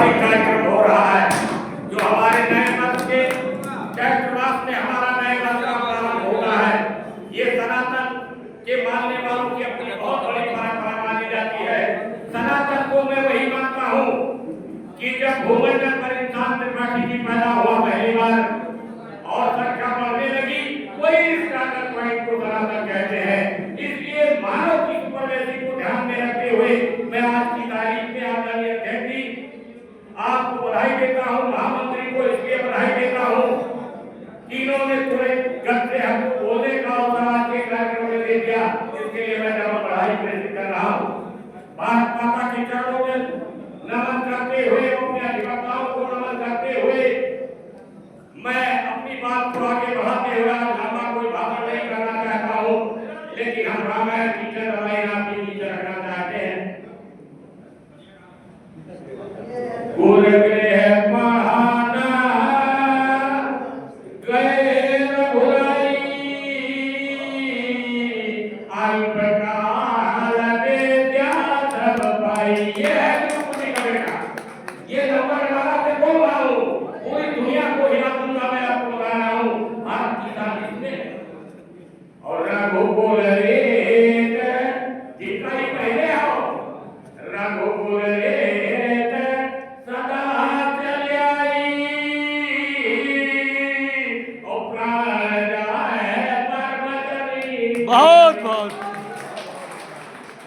ऐतिहासिक कार्यक्रम हो रहा है जो हमारे नए वर्ष के चैत्र मास में हमारा नए वर्ष का प्रारंभ होता है। ये सनातन के मानने वालों की अपनी बहुत बड़ी परंपरा मानी जाती है। सनातन को मैं वही मानता हूँ कि जब भूमंडल पर इंसान त्रिपाठी जी पैदा हुआ पहली बार और संख्या बढ़ने लगी, वही स्टार्टर पॉइंट को सनातन कहते हैं। इसलिए मानव की सुपरमेसी को ध्यान में रखते हुए मैं आज की तारीख में आदरणीय अध्यक्ष जी आपको बधाई देता हूँ, महामंत्री को इसलिए बधाई देता हूँ कि इन्होंने थोड़े गत से हमको बोलने का अवसर आज के कार्यक्रम में दे दिया। इसके लिए मैं जब बधाई प्रेषित कर रहा हूँ। भारत माता के चरणों में नमन करते हुए, अपने अधिवक्ताओं को नमन करते हुए मैं अपनी बात को आगे बढ़ाते हुए लंबा कोई भाषण नहीं करना चाहता हूँ, लेकिन हम रामायण टीचर रामायण की टीचर रखना चाहते हैं। गुरुगृह महाना गए भुलाई आई प्रकार विद्या सब पाई। ये है गुरुकुल का बेटा। ये नंबर वाला से बोल रहा हूँ, पूरी दुनिया को हिला दूंगा। मैं आपको बता रहा हूँ भारत की तारीख में। और रघुकुल रेत जितना ही पहले आओ, रघुकुल रेत सदा चल आई और प्राण जाए परमचरी। बहुत बहुत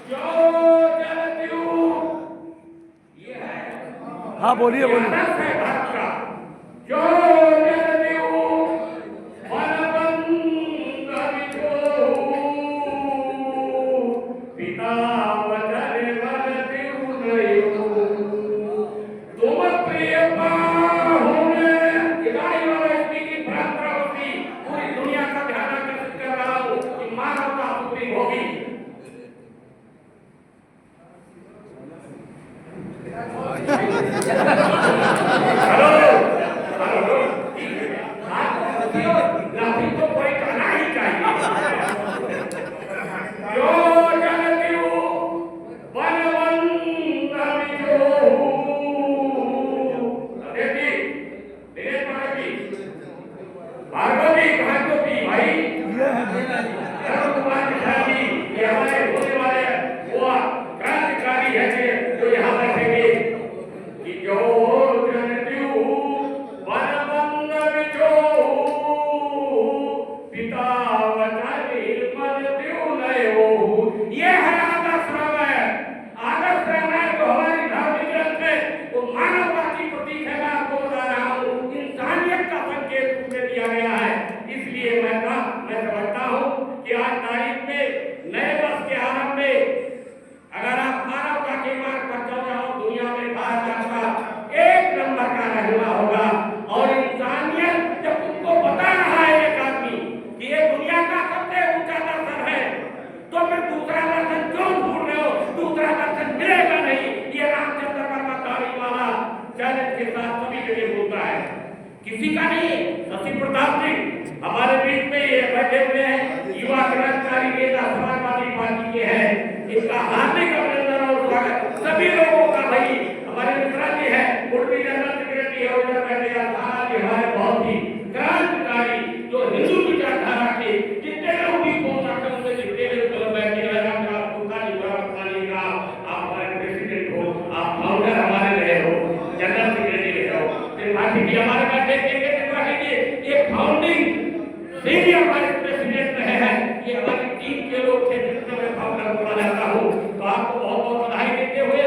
जो जलत्यु ये है। हाँ बोलिए बोलिए। आदर्श है भारत का। जो जलत्यु वनबंध विद्रोह पिता वचन वलत्यु नयो तुम प्रिय पाहुन। इदाई वाला स्पीकिंग भ्रांतरावती पूरी दुनिया का ध्यान आकर्षित कर रहा हूँ कि मानवता सुप्रीम होगी। हेलो हेलो लाठी तो कोई करना ही चाहिए। जो जलत्यु वनबंध विद्रोह। देखिए दिनेश महाराज जी, भार्गव जी, भार्गव जी भाई धर्म कुमार मिश्रा जी, ये हमारे होने वाले वो क्रांतिकारी है जो यहाँ बैठेंगे कि जो जलत्यु वनबंध विद्रोह पिता वचन मलत्यु नयो। ये है आदर्श रामायण। आदर्श रामायण जो हमारी धार्मिक ग्रंथ है वो मानवता की प्रतीक है। मैं आपको बता रहा हूँ इंसानियत का संकेत उसमें दिया गया है। इसलिए मैं समझता हूँ कि आज तारीख में नए वर्ष के आरंभ में अगर आप मानवता के मार्ग पर चल रहे हो, दुनिया में भारत आपका एक नंबर का रहना होगा। और इंसानियत जब तुमको बता रहा है एक आदमी कि ये दुनिया का सबसे ऊंचा दर्शन है, तो फिर दूसरा दर्शन क्यों ढूंढ रहे हो? दूसरा दर्शन मिलेगा नहीं। ये रामचंद्र वर्मा दाढ़ी वाला चैलेंज के साथ सभी जगह बोलता है, किसी का नहीं। शशि प्रताप सिंह हमारे बीच में ये बैठे हुए हैं, युवा क्रांतिकारी नेता समाजवादी पार्टी के हैं। इनका हार्दिक अभिनंदन और स्वागत सभी लोगों का। भाई हमारे मित्रा जी है, उर्मी जनरल सेक्रेटरी है, उधर बैठे हमारे बहुत ही क्रांतिकारी जो हिंदू विचारधारा के जितने लोग भी बोल सकते हैं उनमें जितने लोग बैठे हैं। आप हमारे प्रेसिडेंट हो, आप फाउंडर हमारे रहे हो, जनरल सेक्रेटरी रहे हो, त्रिपाठी जी हमारे बैठे त्रिपाठी जी ये फाउंडिंग सीनियर वाइस प्रेसिडेंट रहे हैं। ये हमारी टीम के लोग थे जिसमें मैं फाउंडर बोला जाता हूँ। तो आपको बहुत बहुत बधाई देते हुए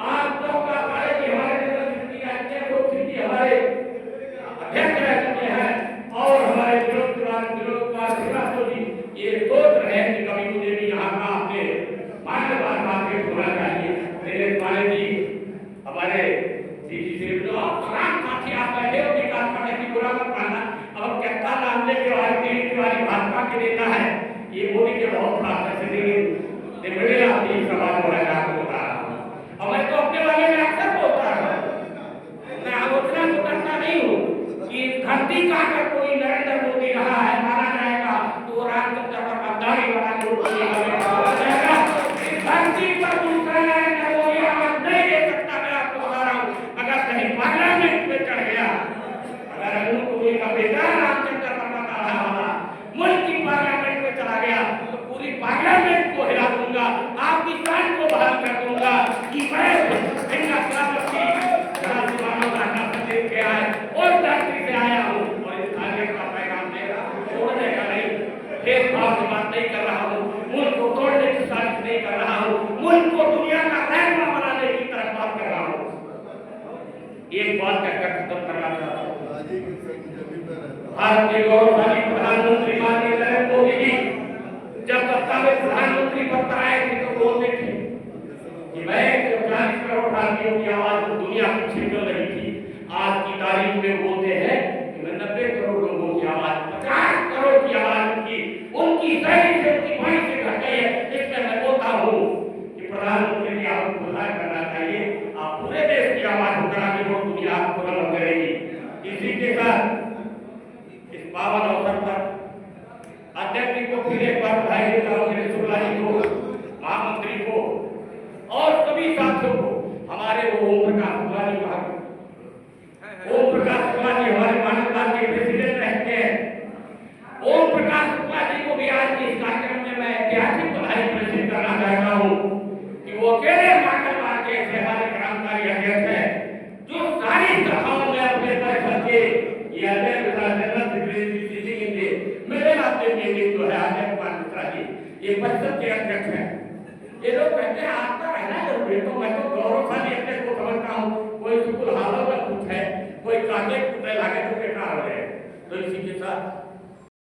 आज तक का हमारे हमारे अध्यक्ष रह चुके हैं और हमारे विरोध श्रीवास्तव जी ये सोच रहे हैं कि कभी मुझे भी यहाँ का आपने मान्यवाद मार्केट होना चाहिए। मेरे पाले जी हमारे डीजी से जो साथी आप बैठे हो विकास करने की बुरा मत मानना। अब क्या नाम लेके वाली भाजपा के नेता है, ये मोदी के बहुत खास है। मिले आपकी सवाल हो रहा है, आपको बता रहा हूँ। और मैं तो अपने बारे में अक्सर बोलता हूँ, मैं आलोचना तो करता नहीं हूँ कि धरती का अगर कोई नरेंद्र मोदी रहा है माना जाएगा तो रामचंद्र का दाढ़ी वाला लोग धरती पर दूसरा नरेंद्र मोदी आवाज नहीं दे सकता। मैं आपको बता रहा हूँ अगर एक बात कहकर खत्म करना चाहता हूँ। भारत के गौरवशाली प्रधानमंत्री माननीय नरेंद्र मोदी जी जब सत्ता में प्रधानमंत्री पद पर आए थे तो बोलते थे कि मैं 40 करोड़ भारतीयों की आवाज को दुनिया पीछे चल रही थी। आज की तारीख में बोलते हैं कि मैं 90 करोड़ लोगों की आवाज, 50 करोड़ की आवाज उनकी शैली से, उनकी वाणी से घट गई है। इसमें मैं बोलता हूँ कि प्रधानमंत्री जी आपको सुधार करना चाहिए। आप पूरे देश की आवाज उठा के वो दुनिया आपको बुलंद करेगी। इसी के साथ इस पावन अवसर पर अध्यक्ष जी को फिर एक बार बधाई देता हूँ, मेरे शुक्ला जी को, महामंत्री को और सभी साथियों को। हमारे वो ओम प्रकाश शुक्ला जी हमारे मानवता के प्रेसिडेंट रहते हैं। ओम प्रकाश शुक्ला जी को भी आज के इस कार्यक्रम में मैं ऐतिहासिक बधाई प्रेषित करना चाहता हूँ कि वो अकेले हिमाचल के हमारे क्रांतिकारी अध्यक्ष है जो सारी सभाओं में अपने परिषद के मेरे नाते जो है अजय कुमार मिश्रा जी ये परिषद के अध्यक्ष है। ये लोग कहते हैं आपका रहना जरूरी है, तो मैं तो गौरवशाली अध्यक्ष को समझता हूँ। कोई सुकुल हालों में कुछ है, कोई काटे कुछ लागे तो बेकार हो रहे। तो इसी के साथ